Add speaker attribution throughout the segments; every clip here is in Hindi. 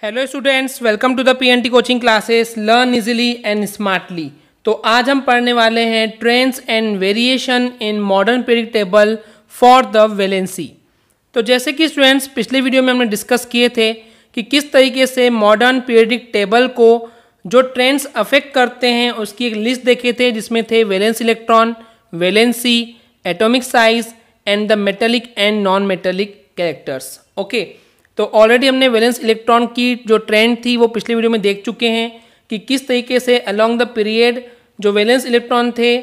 Speaker 1: Hello students, welcome to the PNT coaching classes learn easily and smartly. तो आज हम पढ़ने वाले हैं trends and variation in modern period table for the valency. तो जैसे कि स्टूडेंट्स पिछले वीडियो में हमने डिस्कस किए थे कि किस तरीके से मॉडर्न पीरियडिक टेबल को जो ट्रेंड्स अफेक्ट करते हैं उसकी एक लिस्ट देखे थे, जिसमें थे valence electron, valency, atomic size and the metallic and non metallic characters. Okay, तो ऑलरेडी हमने वैलेंस इलेक्ट्रॉन की जो ट्रेंड थी वो पिछले वीडियो में देख चुके हैं कि किस तरीके से अलोंग द पीरियड जो वैलेंस इलेक्ट्रॉन थे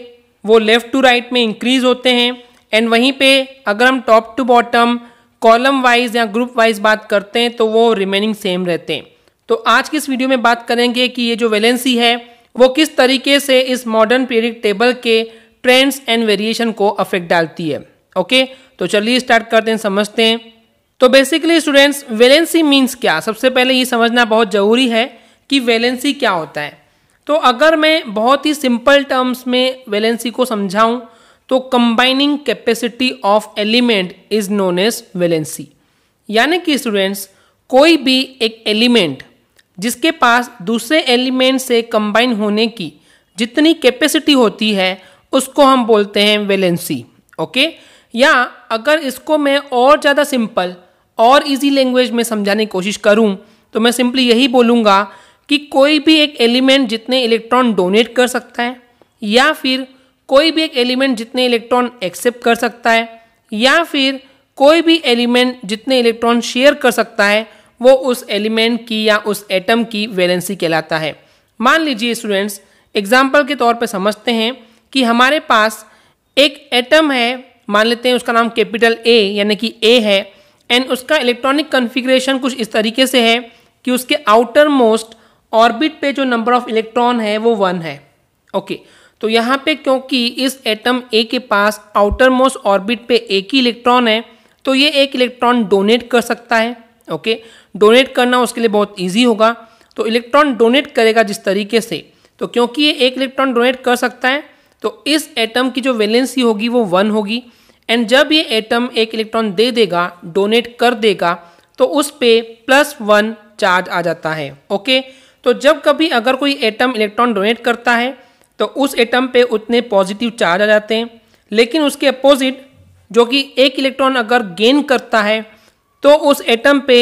Speaker 1: वो लेफ्ट टू राइट में इंक्रीज होते हैं, एंड वहीं पे अगर हम top to bottom column wise या ग्रुप वाइज बात करते हैं तो वो रिमेनिंग सेम रहते हैं। तो आज की इस वीडियो में बात करेंगे कि ये जो वैलेंसी है वो किस तरीके से इस मॉडर्न पीरियडिक टेबल के ट्रेंड्स एंड वेरिएशन को अफेक्ट डालती है। ओके, तो चलिए स्टार्ट करते हैं, समझते हैं। तो बेसिकली स्टूडेंट्स वैलेंसी मीन्स क्या, सबसे पहले ये समझना बहुत ज़रूरी है कि वैलेंसी क्या होता है। तो अगर मैं बहुत ही सिंपल टर्म्स में वैलेंसी को समझाऊं तो combining capacity of element is known as valency. यानी कि स्टूडेंट्स कोई भी एक एलिमेंट जिसके पास दूसरे एलिमेंट से कंबाइन होने की जितनी कैपेसिटी होती है उसको हम बोलते हैं वैलेंसी। ओके, या अगर इसको मैं और ज़्यादा सिंपल और इजी लैंग्वेज में समझाने की कोशिश करूं तो मैं सिंपली यही बोलूँगा कि कोई भी एक एलिमेंट जितने इलेक्ट्रॉन डोनेट कर सकता है, या फिर कोई भी एक एलिमेंट जितने इलेक्ट्रॉन एक्सेप्ट कर सकता है, या फिर कोई भी एलिमेंट जितने इलेक्ट्रॉन शेयर कर सकता है, वो उस एलिमेंट की या उस एटम की वैलेंसी कहलाता है। मान लीजिए स्टूडेंट्स एग्जाम्पल के तौर पर समझते हैं कि हमारे पास एक एटम है, मान लेते हैं उसका नाम कैपिटल ए यानी कि ए है, एंड उसका इलेक्ट्रॉनिक कॉन्फ़िगरेशन कुछ इस तरीके से है कि उसके आउटर मोस्ट ऑर्बिट पे जो नंबर ऑफ इलेक्ट्रॉन है वो 1 है। ओके, तो यहाँ पे क्योंकि इस एटम ए के पास आउटर मोस्ट ऑर्बिट पे एक ही इलेक्ट्रॉन है तो ये एक इलेक्ट्रॉन डोनेट कर सकता है। ओके, डोनेट करना उसके लिए बहुत ईजी होगा। तो इलेक्ट्रॉन डोनेट करेगा जिस तरीके से, तो क्योंकि ये एक इलेक्ट्रॉन डोनेट कर सकता है तो इस एटम की जो वैलेंसी होगी वो 1 होगी, एंड जब ये एटम एक इलेक्ट्रॉन दे देगा, डोनेट कर देगा, तो उस पे +1 चार्ज आ जाता है। ओके, तो जब कभी अगर कोई एटम इलेक्ट्रॉन डोनेट करता है तो उस एटम पे उतने पॉजिटिव चार्ज आ जाते हैं, लेकिन उसके अपोजिट जो कि एक इलेक्ट्रॉन अगर गेन करता है तो उस एटम पे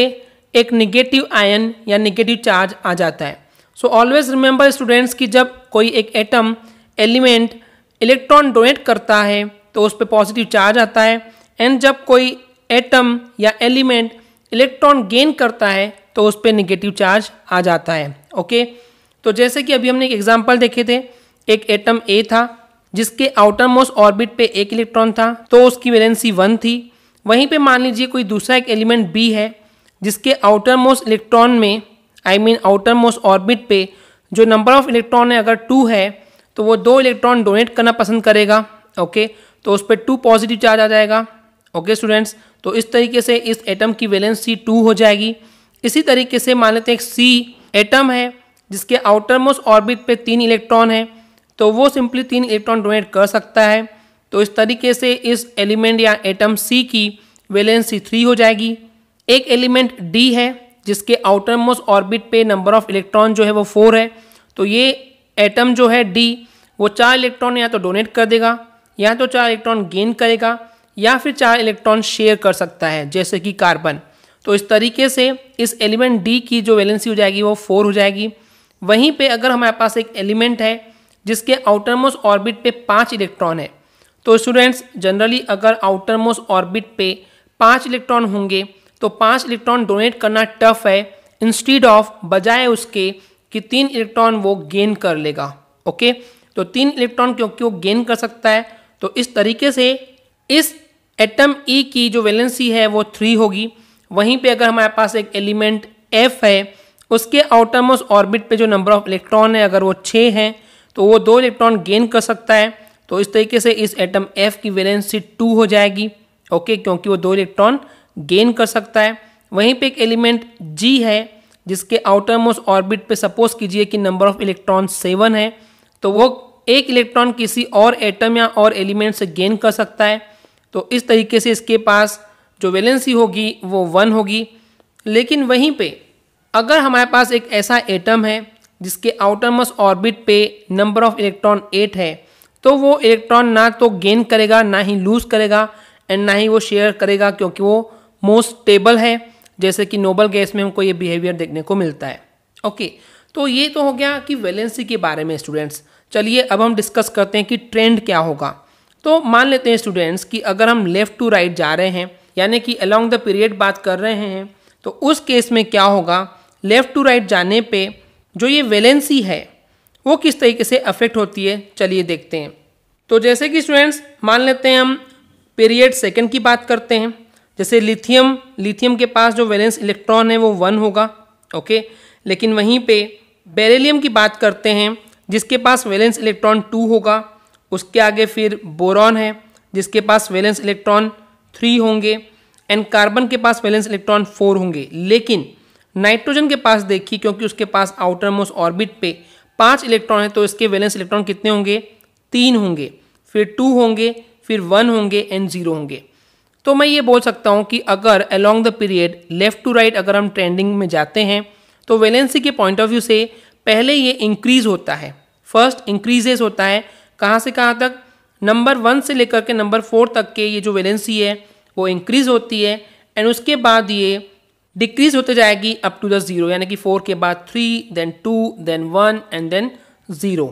Speaker 1: एक निगेटिव आयन या निगेटिव चार्ज आ जाता है। सो ऑलवेज रिमेंबर स्टूडेंट्स कि जब कोई एक एटम एलिमेंट इलेक्ट्रॉन डोनेट करता है तो उस पर पॉजिटिव चार्ज आता है, एंड जब कोई एटम या एलिमेंट इलेक्ट्रॉन गेन करता है तो उस पर निगेटिव चार्ज आ जाता है। ओके, तो जैसे कि अभी हमने एक एग्जांपल देखे थे, एक एटम ए था जिसके आउटर मोस्ट ऑर्बिट पे एक इलेक्ट्रॉन था तो उसकी वैलेंसी 1 थी। वहीं पे मान लीजिए कोई दूसरा एक एलिमेंट बी है जिसके आउटर मोस्ट इलेक्ट्रॉन में आउटर मोस्ट ऑर्बिट पे जो नंबर ऑफ इलेक्ट्रॉन है अगर 2 है तो वो 2 इलेक्ट्रॉन डोनेट करना पसंद करेगा। ओके, तो उस पर 2 पॉजिटिव चार्ज आ जाएगा। ओके स्टूडेंट्स, तो इस तरीके से इस एटम की वैलेंसी 2 हो जाएगी। इसी तरीके से मान लेते हैं एक सी एटम है जिसके आउटर मोस्ट ऑर्बिट पे 3 इलेक्ट्रॉन है, तो वो सिंपली 3 इलेक्ट्रॉन डोनेट कर सकता है। तो इस तरीके से इस एलिमेंट या एटम सी की वैलेंसी 3 हो जाएगी। एक एलिमेंट डी है जिसके आउटर मोस्ट ऑर्बिट पे नंबर ऑफ इलेक्ट्रॉन जो है वो 4 है, तो ये एटम जो है डी वो 4 इलेक्ट्रॉन या तो डोनेट कर देगा, या तो 4 इलेक्ट्रॉन गेन करेगा, या फिर 4 इलेक्ट्रॉन शेयर कर सकता है जैसे कि कार्बन। तो इस तरीके से इस एलिमेंट डी की जो वैलेंसी हो जाएगी वो 4 हो जाएगी। वहीं पे अगर हमारे पास एक एलिमेंट है जिसके आउटर मोस्ट ऑर्बिट पे 5 इलेक्ट्रॉन है, तो स्टूडेंट्स जनरली अगर आउटर मोस्ट ऑर्बिट पे 5 इलेक्ट्रॉन होंगे तो 5 इलेक्ट्रॉन डोनेट करना टफ है, इंस्टीड ऑफ बजाय उसके कि 3 इलेक्ट्रॉन वो गेन कर लेगा। ओके, तो 3 इलेक्ट्रॉन क्योंकि वो गेन कर सकता है तो इस तरीके से इस एटम ई की जो वैलेंसी है वो 3 होगी। वहीं पे अगर हमारे पास एक एलिमेंट एफ है उसके आउटर मोस्ट ऑर्बिट पे जो नंबर ऑफ इलेक्ट्रॉन है अगर वो 6 हैं तो वो 2 इलेक्ट्रॉन गेन कर सकता है, तो इस तरीके से इस एटम एफ की वैलेंसी 2 हो जाएगी। ओके, क्योंकि वो 2 इलेक्ट्रॉन गेन कर सकता है। वहीं पे एक एलिमेंट जी है जिसके आउटर मोस्ट ऑर्बिट पे सपोज कीजिए कि नंबर ऑफ इलेक्ट्रॉन 7 है, तो वो एक इलेक्ट्रॉन किसी और एटम या और एलिमेंट से गेन कर सकता है। तो इस तरीके से इसके पास जो वैलेंसी होगी वो 1 होगी। लेकिन वहीं पे अगर हमारे पास एक ऐसा एटम है जिसके आउटर मोस्ट ऑर्बिट पे नंबर ऑफ इलेक्ट्रॉन 8 है, तो वो इलेक्ट्रॉन ना तो गेन करेगा ना ही लूज करेगा एंड ना ही वो शेयर करेगा, क्योंकि वो मोस्ट स्टेबल है, जैसे कि नोबल गैस में हमको ये बिहेवियर देखने को मिलता है। ओके, तो ये तो हो गया कि वैलेंसी के बारे में स्टूडेंट्स। चलिए अब हम डिस्कस करते हैं कि ट्रेंड क्या होगा। तो मान लेते हैं स्टूडेंट्स कि अगर हम लेफ्ट टू राइट जा रहे हैं, यानी कि अलोंग द पीरियड बात कर रहे हैं, तो उस केस में क्या होगा, लेफ्ट टू राइट जाने पे जो ये वैलेंसी है वो किस तरीके से अफेक्ट होती है, चलिए देखते हैं। तो जैसे कि स्टूडेंट्स मान लेते हैं हम पीरियड सेकंड की बात करते हैं। जैसे लिथियम के पास जो वैलेंस इलेक्ट्रॉन है वो 1 होगा। ओके, लेकिन वहीं पे बेरिलियम की बात करते हैं जिसके पास वैलेंस इलेक्ट्रॉन 2 होगा। उसके आगे फिर बोरॉन है जिसके पास वैलेंस इलेक्ट्रॉन 3 होंगे एंड कार्बन के पास वैलेंस इलेक्ट्रॉन 4 होंगे। लेकिन नाइट्रोजन के पास देखिए, क्योंकि उसके पास आउटर मोस्ट ऑर्बिट पे 5 इलेक्ट्रॉन है, तो इसके वैलेंस इलेक्ट्रॉन कितने होंगे, 3 होंगे, फिर 2 होंगे, फिर 1 होंगे एंड 0 होंगे। तो मैं ये बोल सकता हूँ कि अगर along the period left to right अगर हम ट्रेंडिंग में जाते हैं तो वैलेंसी के पॉइंट ऑफ व्यू से पहले ये इंक्रीज होता है, फर्स्ट इंक्रीजेस होता है। कहाँ से कहाँ तक, नंबर 1 से लेकर के नंबर 4 तक के ये जो वैलेंसी है वो इंक्रीज होती है एंड उसके बाद ये डिक्रीज होते जाएगी अप टू द 0, यानी कि 4 के बाद 3, then 2, then 1 and then 0।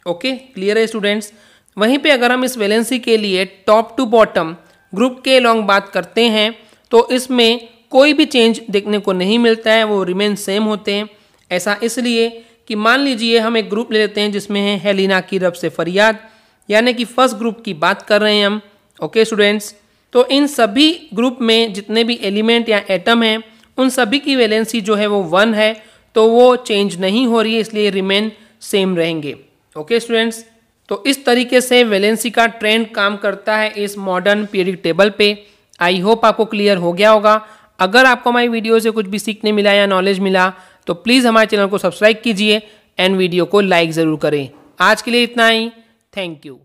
Speaker 1: Okay, clear है स्टूडेंट्स। वहीं पे अगर हम इस वैलेंसी के लिए टॉप टू बॉटम ग्रुप के लॉन्ग बात करते हैं तो इसमें कोई भी चेंज देखने को नहीं मिलता है, वो रिमेन सेम होते हैं। ऐसा इसलिए कि मान लीजिए हम एक ग्रुप ले लेते हैं जिसमें है हेलिना की रब से फरियाद, यानी कि फर्स्ट ग्रुप की बात कर रहे हैं हम। ओके स्टूडेंट्स, तो इन सभी ग्रुप में जितने भी एलिमेंट या एटम हैं उन सभी की वैलेंसी जो है वो 1 है, तो वो चेंज नहीं हो रही है, इसलिए रिमेन सेम रहेंगे। ओके स्टूडेंट्स, तो इस तरीके से वैलेंसी का ट्रेंड काम करता है इस मॉडर्न पीरियडिक टेबल पे। आई होप आपको क्लियर हो गया होगा। अगर आपको हमारी वीडियो से कुछ भी सीखने मिला या नॉलेज मिला तो प्लीज़ हमारे चैनल को सब्सक्राइब कीजिए एंड वीडियो को लाइक ज़रूर करें। आज के लिए इतना ही, थैंक यू।